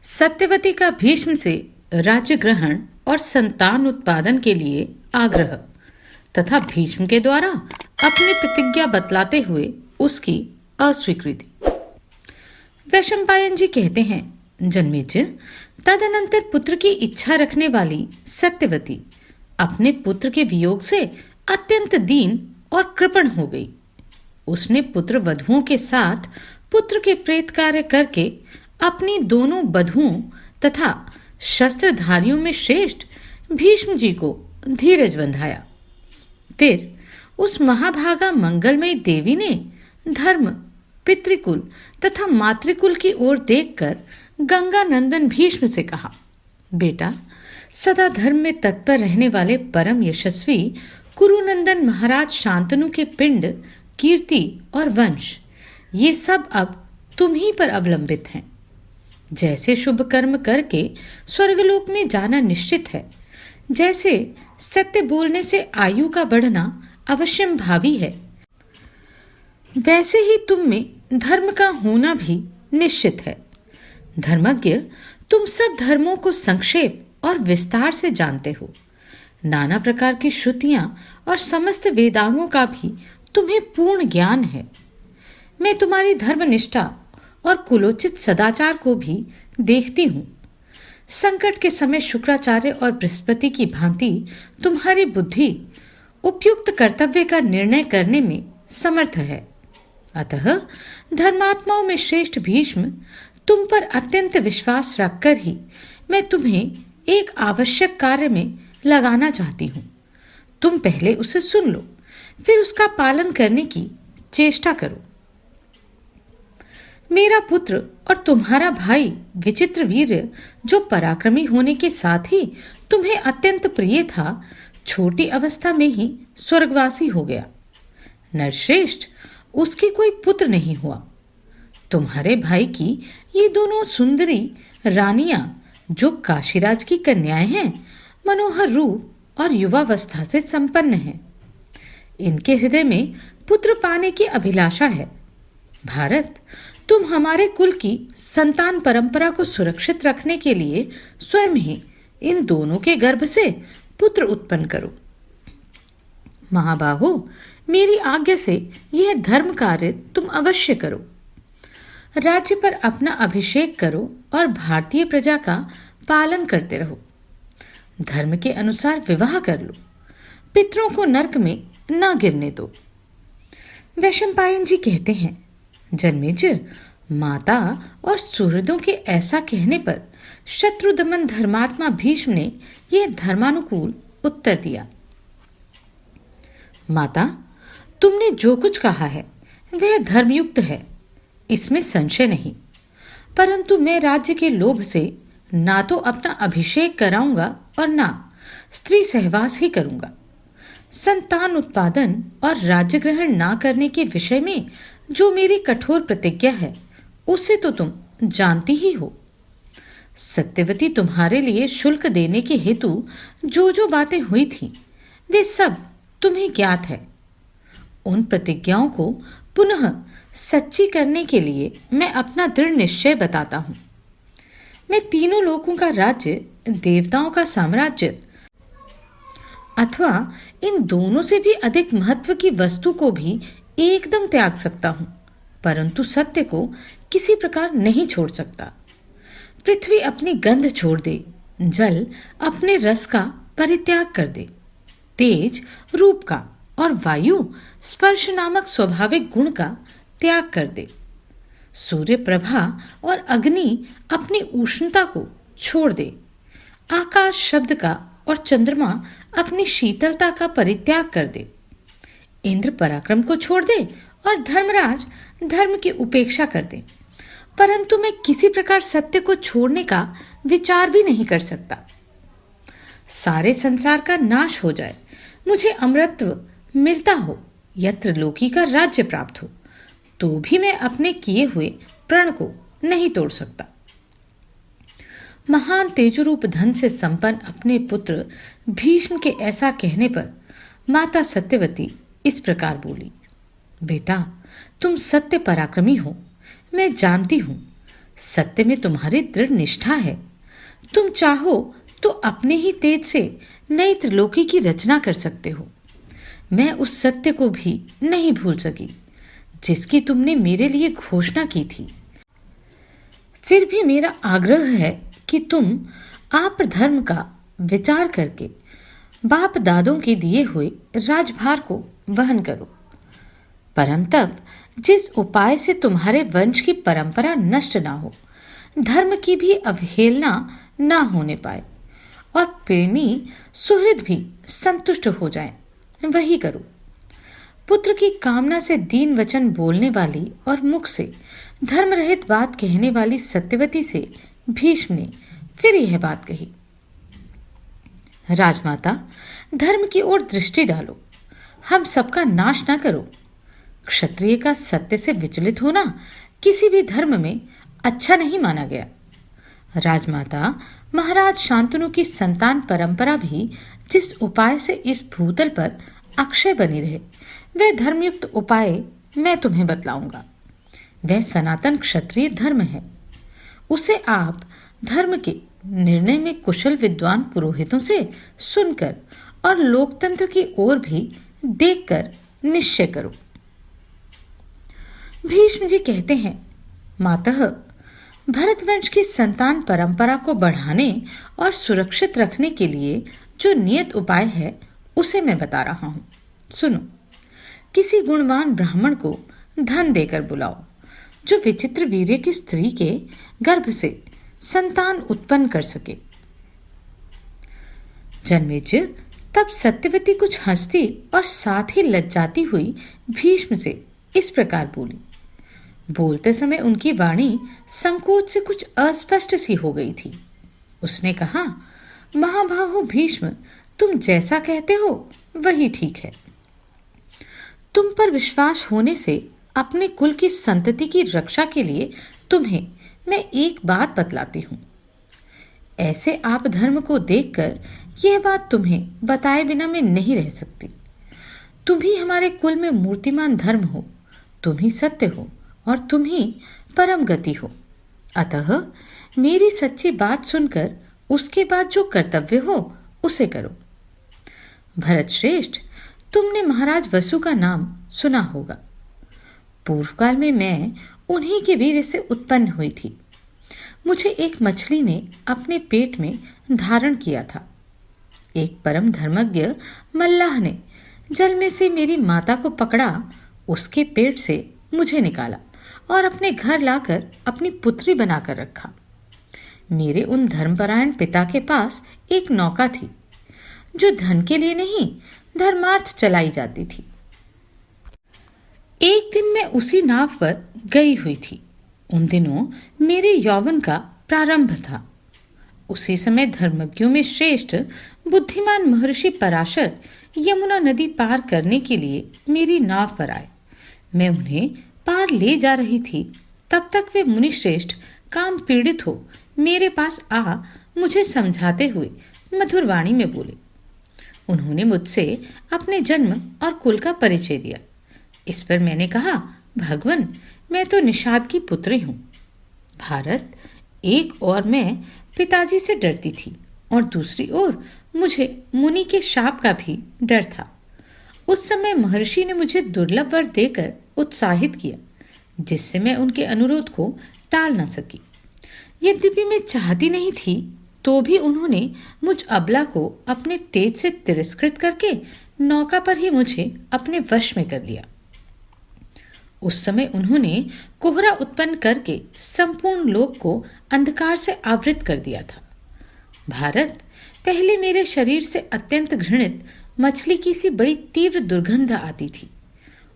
सत्यवती का भीष्म से राज्य ग्रहण और संतान उत्पादन के लिए आग्रह तथा भीष्म के द्वारा अपनी प्रतिज्ञा बतलाते हुए उसकी अस्वीकृति। वैशंपायन जी कहते हैं, जन्मेजय, तदनंतर पुत्र की इच्छा रखने वाली सत्यवती अपने पुत्र के वियोग से अत्यंत दीन और कृपण हो गई। उसने पुत्र वधुओं के साथ पुत्र के प्रेत कार्य करके अपनी दोनों बधुओं तथा शस्त्रधारियों में श्रेष्ठ भीष्म जी को धीरज बंधाया। फिर उस महाभागा मंगलमयी देवी ने धर्म, पितृकुल तथा मातृकुल की ओर देखकर गंगा नंदन भीष्म से कहा, बेटा, सदा धर्म में तत्पर रहने वाले परम यशस्वी कुरुनंदन महाराज शांतनु के पिंड, कीर्ति और वंश ये सब अब तुम ही पर अवलंबित हैं। जैसे शुभ कर्म करके स्वर्गलोक में जाना निश्चित है, जैसे सत्य बोलने से आयु का बढ़ना अवश्यम भावी है, वैसे ही तुम में धर्म का होना भी निश्चित है। धर्मज्ञ, तुम सब धर्मों को संक्षेप और विस्तार से जानते हो। नाना प्रकार की श्रुतियां और समस्त वेदांगों का भी तुम्हें पूर्ण ज्ञान है। मैं तुम्हारी धर्मनिष्ठा और कुलोचित सदाचार को भी देखती हूँ। संकट के समय शुक्राचार्य और बृहस्पति की भांति तुम्हारी बुद्धि उपयुक्त कर्तव्य का निर्णय करने में समर्थ है। अतः धर्मात्माओं में श्रेष्ठ भीष्म, तुम पर अत्यंत विश्वास रखकर ही मैं तुम्हें एक आवश्यक कार्य में लगाना चाहती हूँ। तुम पहले उसे सुन लो, फिर उसका पालन करने की चेष्टा करो। मेरा पुत्र और तुम्हारा भाई विचित्र वीर्य, जो पराक्रमी होने के साथ ही तुम्हें अत्यंत प्रिय था, छोटी अवस्था में ही स्वर्गवासी हो गया। नरश्रेष्ठ, उसके कोई पुत्र नहीं हुआ। तुम्हारे भाई की ये दोनों सुंदरी रानियां, जो काशीराज की कन्याएं हैं, मनोहर रूप और युवावस्था से संपन्न हैं। इनके हृदय में पुत्र पाने की अभिलाषा है। भारत, तुम हमारे कुल की संतान परंपरा को सुरक्षित रखने के लिए स्वयं ही इन दोनों के गर्भ से पुत्र उत्पन्न करो। महाबाहो, मेरी आज्ञा से यह धर्म कार्य तुम अवश्य करो। राज्य पर अपना अभिषेक करो और भारतीय प्रजा का पालन करते रहो। धर्म के अनुसार विवाह कर लो। पितरों को नरक में न गिरने दो। वैशंपायन जी कहते हैं, जन्मेजय, माता और सुहृदों के ऐसा कहने पर शत्रुदमन धर्मात्मा भीष्म ने यह धर्मानुकूल उत्तर दिया। माता, तुमने जो कुछ कहा है वह धर्मयुक्त है, इसमें संशय नहीं। परंतु मैं राज्य के लोभ से ना तो अपना अभिषेक कराऊंगा और ना स्त्री सहवास ही करूंगा। संतान उत्पादन और राज्य ग्रहण ना करने के विषय में जो मेरी कठोर प्रतिज्ञा है, उसे तो तुम जानती ही हो। सत्यवती तुम्हारे लिए शुल्क देने के हेतु जो जो बातें हुई थी, वे सब तुम्हें ज्ञात है। उन प्रतिज्ञाओं को पुनः सच्ची करने के लिए मैं अपना दृढ़ निश्चय बताता हूँ। मैं तीनों लोकों का राज्य, देवताओं का साम्राज्य अथवा इन दोनों से भी अधिक महत्व की वस्तु को भी एकदम त्याग सकता हूं, परंतु सत्य को किसी प्रकार नहीं छोड़ सकता। पृथ्वी अपनी गंध छोड़ दे, जल अपने रस का परित्याग कर दे, तेज रूप का और वायु स्पर्श नामक स्वाभाविक गुण का त्याग कर दे, सूर्य प्रभा और अग्नि अपनी उष्णता को छोड़ दे, आकाश शब्द का और चंद्रमा अपनी शीतलता का परित्याग कर दे, इंद्र पराक्रम को छोड़ दे और धर्मराज धर्म की उपेक्षा कर दे। परंतु मैं किसी प्रकार सत्य को छोड़ने का विचार भी नहीं कर सकता। सारे संसार का नाश हो जाए, मुझे अमरत्व मिलता हो, यत्र लोकी का राज्य प्राप्त हो, तो भी मैं अपने किए हुए प्रण को नहीं तोड़ सकता। महान तेजरूप धन से संपन्न अपने पुत्र भीष्म के ऐसा कहने पर माता सत्यवती इस प्रकार बोली, बेटा, तुम सत्य पराक्रमी हो, मैं जानती हूं। सत्य में तुम्हारी दृढ़ निष्ठा है। तुम चाहो तो अपने ही तेज से नई त्रिलोकी की रचना कर सकते हो। मैं उस सत्य को भी नहीं भूल सकी जिसकी तुमने मेरे लिए घोषणा की थी। फिर भी मेरा आग्रह है कि तुम आप धर्म का विचार करके बाप दादों के दिए हुए राजभार को वहन करो, परंतप जिस उपाय से तुम्हारे वंश की परंपरा नष्ट ना हो, धर्म की भी अवहेलना ना होने पाए और प्रेमी सुहृद भी संतुष्ट हो जाएं, वही करो। पुत्र की कामना से दीन वचन बोलने वाली और मुख से धर्म रहित बात कहने वाली सत्यवती से भीष्म ने फिर यह बात कही। राजमाता, धर्म की ओर दृष्टि डालो, हम सबका नाश ना करो। क्षत्रिय का सत्य से विचलित होना किसी भी धर्म में अच्छा नहीं माना गया। राजमाता, महाराज शांतनु की संतान परंपरा भी जिस उपाय से इस भूतल पर अक्षय बनी रहे, वह धर्मयुक्त उपाय मैं तुम्हें बतलाऊंगा। वह सनातन क्षत्रिय धर्म है। उसे आप धर्म के निर्णय में कुशल विद्वान पुरोहितों से सुनकर और लोकतंत्र की ओर भी देखकर निश्चय करो। भीष्म जी कहते हैं, मातः, भरतवंश की संतान परंपरा को बढ़ाने और सुरक्षित रखने के लिए जो नियत उपाय है उसे मैं बता रहा हूं। सुनो। किसी गुणवान ब्राह्मण को धन देकर बुलाओ जो विचित्र वीर्य की स्त्री के गर्भ से संतान उत्पन्न कर सके। जन्मेजय तब सत्यवती कुछ हंसती और साथ ही लज्जाती हुई भीष्म से इस प्रकार बोली। बोलते समय उनकी वाणी संकोच से कुछ अस्पष्ट सी हो गई थी। उसने कहा, महाबाहो भीष्म, तुम जैसा कहते हो वही ठीक है। तुम पर विश्वास होने से अपने कुल की संतति की रक्षा के लिए तुम्हें मैं एक बात बतलाती हूं। ऐसे आप धर्म को देखकर यह बात तुम्हें बताए बिना मैं नहीं रह सकती। तुम ही हमारे कुल में मूर्तिमान धर्म हो, तुम ही सत्य हो और तुम ही परम गति हो। अतः मेरी सच्ची बात सुनकर उसके बाद जो कर्तव्य हो उसे करो। भरत श्रेष्ठ, तुमने महाराज वसु का नाम सुना होगा। पूर्व काल में मैं उन्हीं के वीर्य से उत्पन्न हुई थी। मुझे एक मछली ने अपने पेट में धारण किया था। एक परम धर्मज्ञ मल्लाह ने जल में से मेरी माता को पकड़ा, उसके पेट से मुझे निकाला और अपने घर लाकर अपनी पुत्री बनाकर रखा। मेरे उन धर्मपरायण पिता के पास एक नौका थी जो धन के लिए नहीं, धर्मार्थ चलाई जाती थी। एक दिन मैं उसी नाव पर गई हुई थी। उन दिनों मेरे यौवन का प्रारंभ था। उसी समय धर्मज्ञों में श्रेष्ठ बुद्धिमान महर्षि पराशर यमुना नदी पार करने के लिए मेरी नाव पर आए। मैं उन्हें पार ले जा रही थी, तब तक वे मुनि श्रेष्ठ काम पीड़ित हो मेरे पास आ मुझे समझाते हुए मधुर वाणी में बोले। उन्होंने मुझसे अपने जन्म और कुल का परिचय दिया। इस पर मैंने कहा, भगवन, मैं तो निषाद की पुत्री हूँ। भारत, एक और मैं पिताजी से डरती थी और दूसरी ओर मुझे मुनि के शाप का भी डर था। उस समय महर्षि ने मुझे दुर्लभ वर देकर उत्साहित किया, जिससे मैं उनके अनुरोध को टाल न सकी। यद्यपि मैं चाहती नहीं थी, तो भी उन्होंने मुझ अबला को अपने तेज से तिरस्कृत करके नौका पर ही मुझे अपने वश में कर लिया। उस समय उन्होंने कोहरा उत्पन्न करके संपूर्ण लोक को अंधकार से आवृत कर दिया था। भारत, पहले मेरे शरीर से अत्यंत घृणित मछली की सी बड़ी तीव्र दुर्गंध आती थी।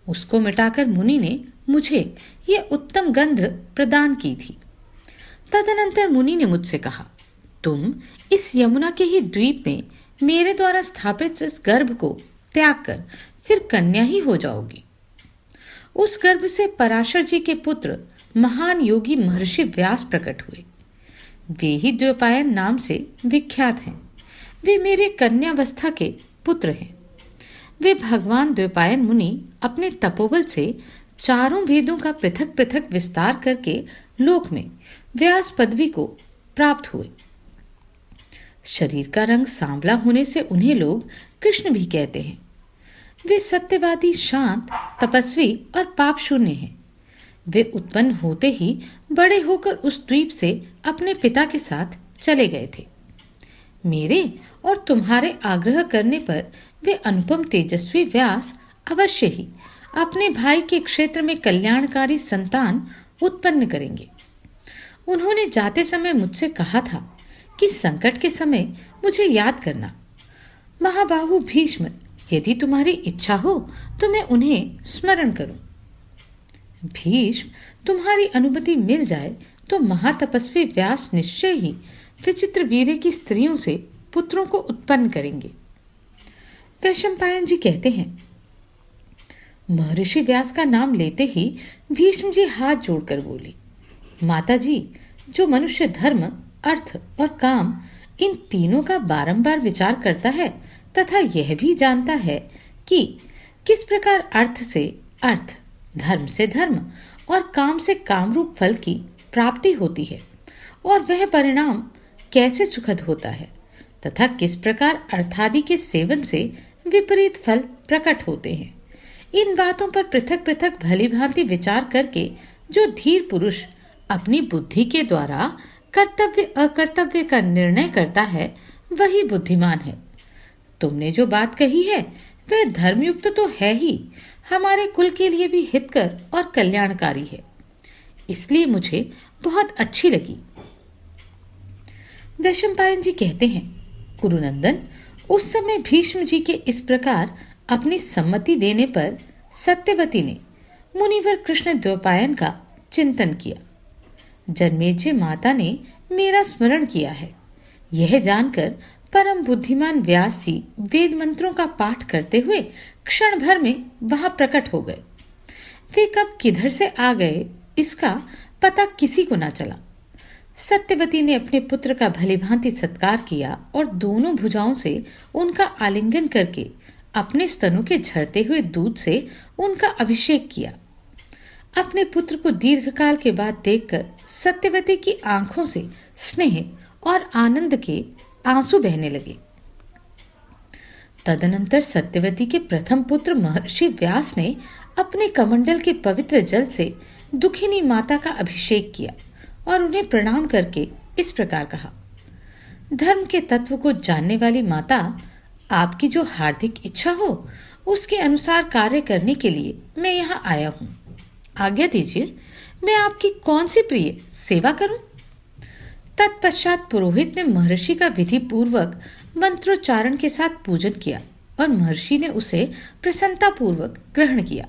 उसको मिटाकर मुनि ने मुझे यह उत्तम गंध प्रदान की थी। तदनंतर मुनि ने मुझसे कहा, तुम इस यमुना के ही द्वीप में मेरे द्वारा स्थापित इस गर्भ को त्याग कर फिर कन्या ही हो जाओगी। उस गर्भ से पराशर जी के पुत्र महान योगी महर्षि व्यास प्रकट हुए। वे ही द्वैपायन नाम से विख्यात हैं। वे मेरे कन्यावस्था के पुत्र हैं। वे भगवान द्वैपायन मुनि अपने तपोबल से चारों वेदों का पृथक पृथक विस्तार करके लोक में व्यास पदवी को प्राप्त हुए। शरीर का रंग सांवला होने से उन्हें लोग कृष्ण भी कहते हैं। वे सत्यवादी, शांत, तपस्वी और पाप शून्य हैं। वे उत्पन्न होते ही बड़े होकर उस द्वीप से अपने पिता के साथ चले गए थे। मेरे और तुम्हारे आग्रह करने पर वे अनुपम तेजस्वी व्यास अवश्य ही अपने भाई के क्षेत्र में कल्याणकारी संतान उत्पन्न करेंगे। उन्होंने जाते समय मुझसे कहा था कि संकट के समय मुझे याद करना। महाबाहु भीष्म, यदि तुम्हारी इच्छा हो तो मैं उन्हें स्मरण करूं। भीष्म, तुम्हारी अनुमति मिल जाए तो महातपस्वी व्यास निश्चय ही विचित्र वीर्य की स्त्रियों से पुत्रों को उत्पन्न करेंगे। वैशंपायन जी कहते हैं, महर्षि व्यास का नाम लेते ही भीष्म जी हाथ जोड़कर बोले, माता जी, जो मनुष्य धर्म, अर्थ और काम इन तीनों का बारंबार विचार करता है तथा यह भी जानता है कि किस प्रकार अर्थ से अर्थ, धर्म से धर्म और काम से काम रूप फल की प्राप्ति होती है और वह परिणाम कैसे सुखद होता है तथा किस प्रकार अर्थादि के सेवन से विपरीत फल प्रकट होते हैं, इन बातों पर पृथक पृथक भली भांति विचार करके जो धीर पुरुष अपनी बुद्धि के द्वारा कर्तव्य अकर्तव्य का निर्णय करता है वही बुद्धिमान है। तुमने जो बात कही है वह धर्मयुक्त तो है ही, हमारे कुल के लिए भी हितकर और कल्याणकारी है, इसलिए मुझे बहुत अच्छी लगी। वैशंपायन जी कहते हैं, कुरुनंदन, उस समय भीष्म जी के इस प्रकार अपनी सम्मति देने पर सत्यवती ने मुनिवर कृष्ण द्वैपायन का चिंतन किया। जन्मेजय माता ने मेरा स्मरण किया है, यह जानकर परम बुद्धिमान व्यास जी वेद मंत्रों का पाठ करते हुए क्षण भर में वहां प्रकट हो गए। वे कब किधर से आ गए इसका पता किसी को ना चला। सत्यवती ने अपने पुत्र का भलीभांति सत्कार किया और दोनों भुजाओं से उनका आलिंगन करके अपने स्तनों के झरते हुए दूध से उनका अभिषेक किया। अपने पुत्र को दीर्घकाल के बाद देखकर सत्यवती की आंखों से स्नेह और आनंद के आंसू बहने लगे। तदनंतर सत्यवती के प्रथम पुत्र महर्षि व्यास ने अपने कमंडल के पवित्र जल से दुखिनी माता का अभिषेक किया और उन्हें प्रणाम करके इस प्रकार कहा, धर्म के तत्व को जानने वाली माता, आपकी जो हार्दिक इच्छा हो उसके अनुसार कार्य करने के लिए मैं यहाँ आया हूँ। आज्ञा दीजिए, मैं आपकी कौन सी प्रिय सेवा करूं? तत्पश्चात पुरोहित ने महर्षि का विधि पूर्वक मंत्रोच्चारण के साथ पूजन किया और महर्षि ने उसे प्रसन्नता पूर्वक ग्रहण किया।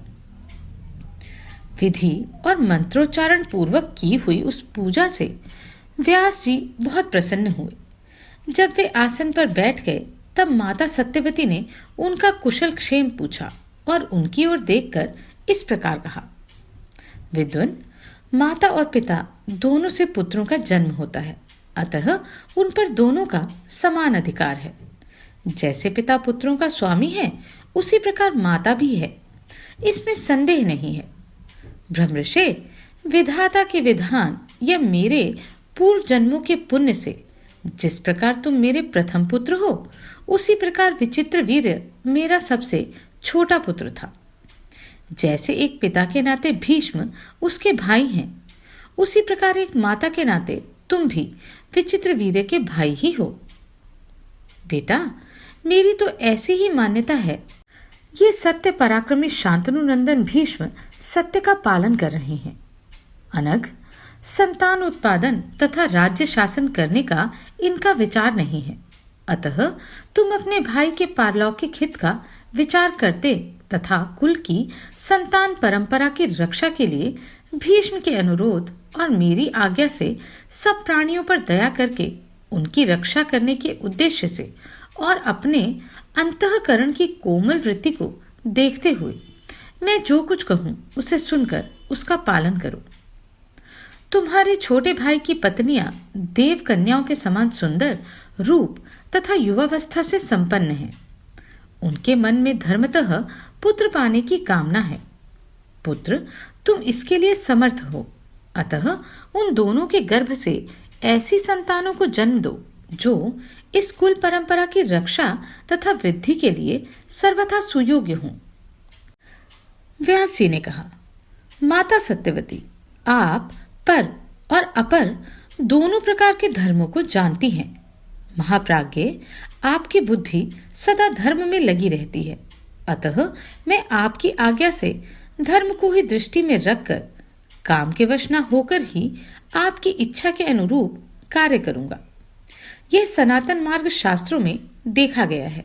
विधि और मंत्रोच्चारण पूर्वक की हुई उस पूजा से व्यास जी बहुत प्रसन्न हुए। जब वे आसन पर बैठ गए तब माता सत्यवती ने उनका कुशल क्षेम पूछा और उनकी ओर देखकर इस प्रकार कहा, विद्वान, माता और पिता दोनों से पुत्रों का जन्म होता है, अतः उन पर दोनों का समान अधिकार है। जैसे पिता पुत्रों का स्वामी है उसी प्रकार माता भी है, इसमें संदेह नहीं है। ब्रह्मर्षि, विधाता के विधान या मेरे पूर्व जन्मों के पुण्य से जिस प्रकार तुम मेरे प्रथम पुत्र हो उसी प्रकार विचित्र वीर्य मेरा सबसे छोटा पुत्र था। जैसे एक पिता के नाते भीष्म उसके भाई हैं, उसी प्रकार एक माता के नाते तुम भी विचित्र वीर्य के भाई ही हो। बेटा, मेरी तो ऐसी ही मान्यता है। ये सत्य पराक्रमी शांतनु नंदन भीष्म सत्य का पालन कर रहे हैं। अनग, संतान उत्पादन तथा राज्य शासन करने का इनका विचार नहीं है, अतः तुम अपने भाई के पारलौकिक हित का विचार करते तथा कुल की संतान परंपरा की रक्षा के लिए भीष्म के अनुरोध और मेरी आज्ञा से सब प्राणियों पर दया करके उनकी रक्षा करने के उद्देश्य से और अपने अंतःकरण की कोमल वृत्ति को देखते हुए मैं जो कुछ कहूं उसे सुनकर उसका पालन करो। तुम्हारे छोटे भाई की पत्नियां देव कन्याओं के समान सुंदर रूप तथा युवावस्था से संपन्न हैं। उनके मन में धर्मतः पुत्र पाने की कामना है। पुत्र, तुम इसके लिए समर्थ हो, अतः उन दोनों के गर्भ से ऐसी संतानों को जन्म दो जो इस कुल परंपरा की रक्षा तथा वृद्धि के लिए सर्वथा सुयोग्य हों। व्यास जी ने कहा, माता सत्यवती, आप पर और अपर दोनों प्रकार के धर्मों को जानती हैं। महाप्राज्ञ, आपकी बुद्धि सदा धर्म में लगी रहती है, अतः मैं आपकी आज्ञा से धर्म को ही दृष्टि में रखकर काम के वश न होकर ही आपकी इच्छा के अनुरूप कार्य करूंगा। यह सनातन मार्ग शास्त्रों में देखा गया है।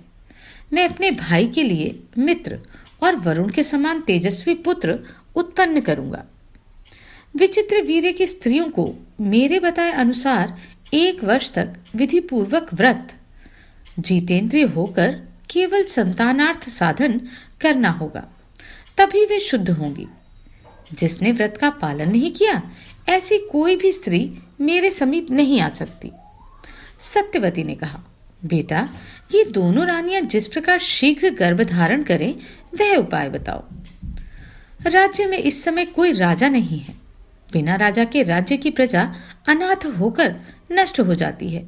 मैं अपने भाई के लिए मित्र और वरुण के समान तेजस्वी पुत्र उत्पन्न करूंगा। विचित्र वीर्य की स्त्रियों को मेरे बताए अनुसार 1 वर्ष तक विधि पूर्वक व्रत, जितेंद्रिय होकर केवल संतानार्थ साधन करना होगा, तभी वे शुद्ध होंगी। जिसने व्रत का पालन नहीं किया, ऐसी कोई भी स्त्री मेरे समीप नहीं आ सकती। सत्यवती ने कहा, बेटा, ये दोनों रानियां जिस प्रकार शीघ्र गर्भ धारण करें, वह उपाय बताओ। राज्य में इस समय कोई राजा नहीं है। बिना राजा के राज्य की प्रजा अनाथ होकर नष्ट हो जाती है।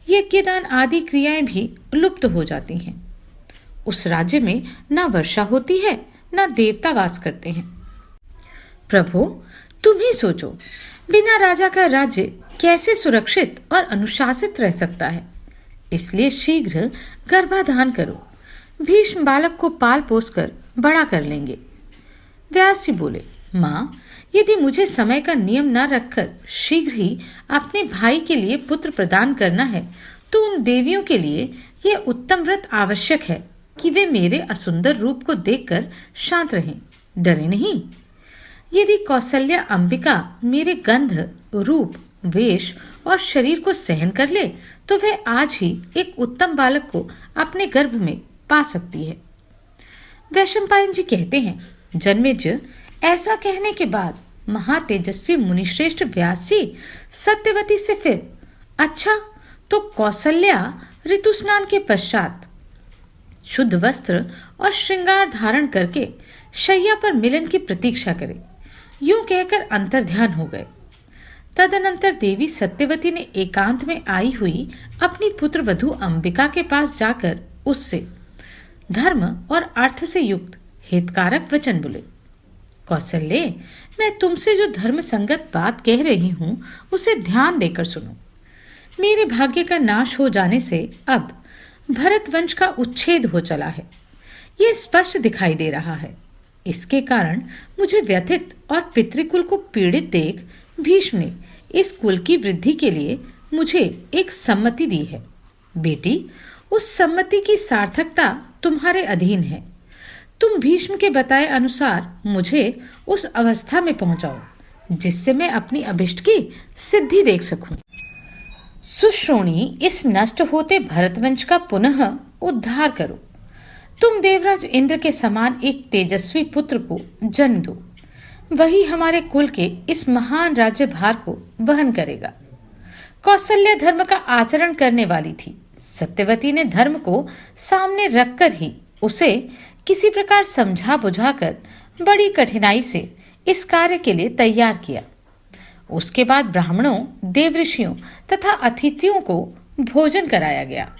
यज्ञदान आदि क्रियाएं भी लुप्त हो जाती हैं। उस राज्य में न वर्षा होती है, न देवता वास करते हैं। प्रभु, तुम ही सोचो, बिना राजा का राज्य कैसे सुरक्षित और अनुशासित रह सकता है। इसलिए शीघ्र गर्भाधान करो। भीष्म बालक को पाल पोस कर बड़ा कर लेंगे। व्यास जी बोले, माँ, यदि मुझे समय का नियम न रखकर शीघ्र ही अपने भाई के लिए पुत्र प्रदान करना है, तो उन देवियों के लिए यह उत्तम व्रत आवश्यक है कि वे मेरे असुंदर रूप को देखकर शांत रहें, डरे नहीं। यदि कौसल्या अंबिका मेरे गंध, रूप, वेश और शरीर को सहन कर ले, तो वह आज ही एक उत्तम बालक को अपने गर्भ में पा सकती है। वैशंपायन जी कहते हैं, जन्मेजय, ऐसा कहने के बाद महातेजस्वी मुनिश्रेष्ठ व्यास जी सत्यवती से फिर, अच्छा, तो कौसल्या ऋतु स्नान के पश्चात शुद्ध वस्त्र और श्रृंगार धारण करके शैया पर मिलन की प्रतीक्षा करे, यूं कहकर अंतर्ध्यान हो गए। तदनंतर देवी सत्यवती ने एकांत में आई हुई अपनी पुत्र वधू अंबिका के पास जाकर उससे धर्म और अर्थ से युक्त हितकारक वचन बोले। कौसल्ये, मैं तुमसे जो धर्म संगत बात कह रही हूं, उसे ध्यान देकर सुनो। मेरे भाग्य का नाश हो जाने से अब भरत वंश का उच्छेद हो चला है, ये स्पष्ट दिखाई दे रहा है। इसके कारण मुझे व्यथित और पितृकुल को पीड़ित देख भीष्म ने इस कुल की वृद्धि के लिए मुझे एक सम्मति दी है। बेटी, उस सम्मति की सार्थकता तुम्हारे अधीन है। तुम भीष्म के बताए अनुसार मुझे उस अवस्था में पहुंचाओ जिससे मैं अपनी अभिष्ट की सिद्धि देख सकूं। सुश्रोणी, इस नष्ट होते भरतवंश का पुनः उद्धार करो। तुम देवराज इंद्र के समान एक तेजस्वी पुत्र को जन्म दो। वही हमारे कुल के इस महान राज्य भार को वहन करेगा। कौसल्या धर्म का आचरण करने वाली थी। सत्यवती ने धर्म को सामने रखकर ही उसे किसी प्रकार समझा बुझाकर बड़ी कठिनाई से इस कार्य के लिए तैयार किया। उसके बाद ब्राह्मणों, देवऋषियों तथा अतिथियों को भोजन कराया गया।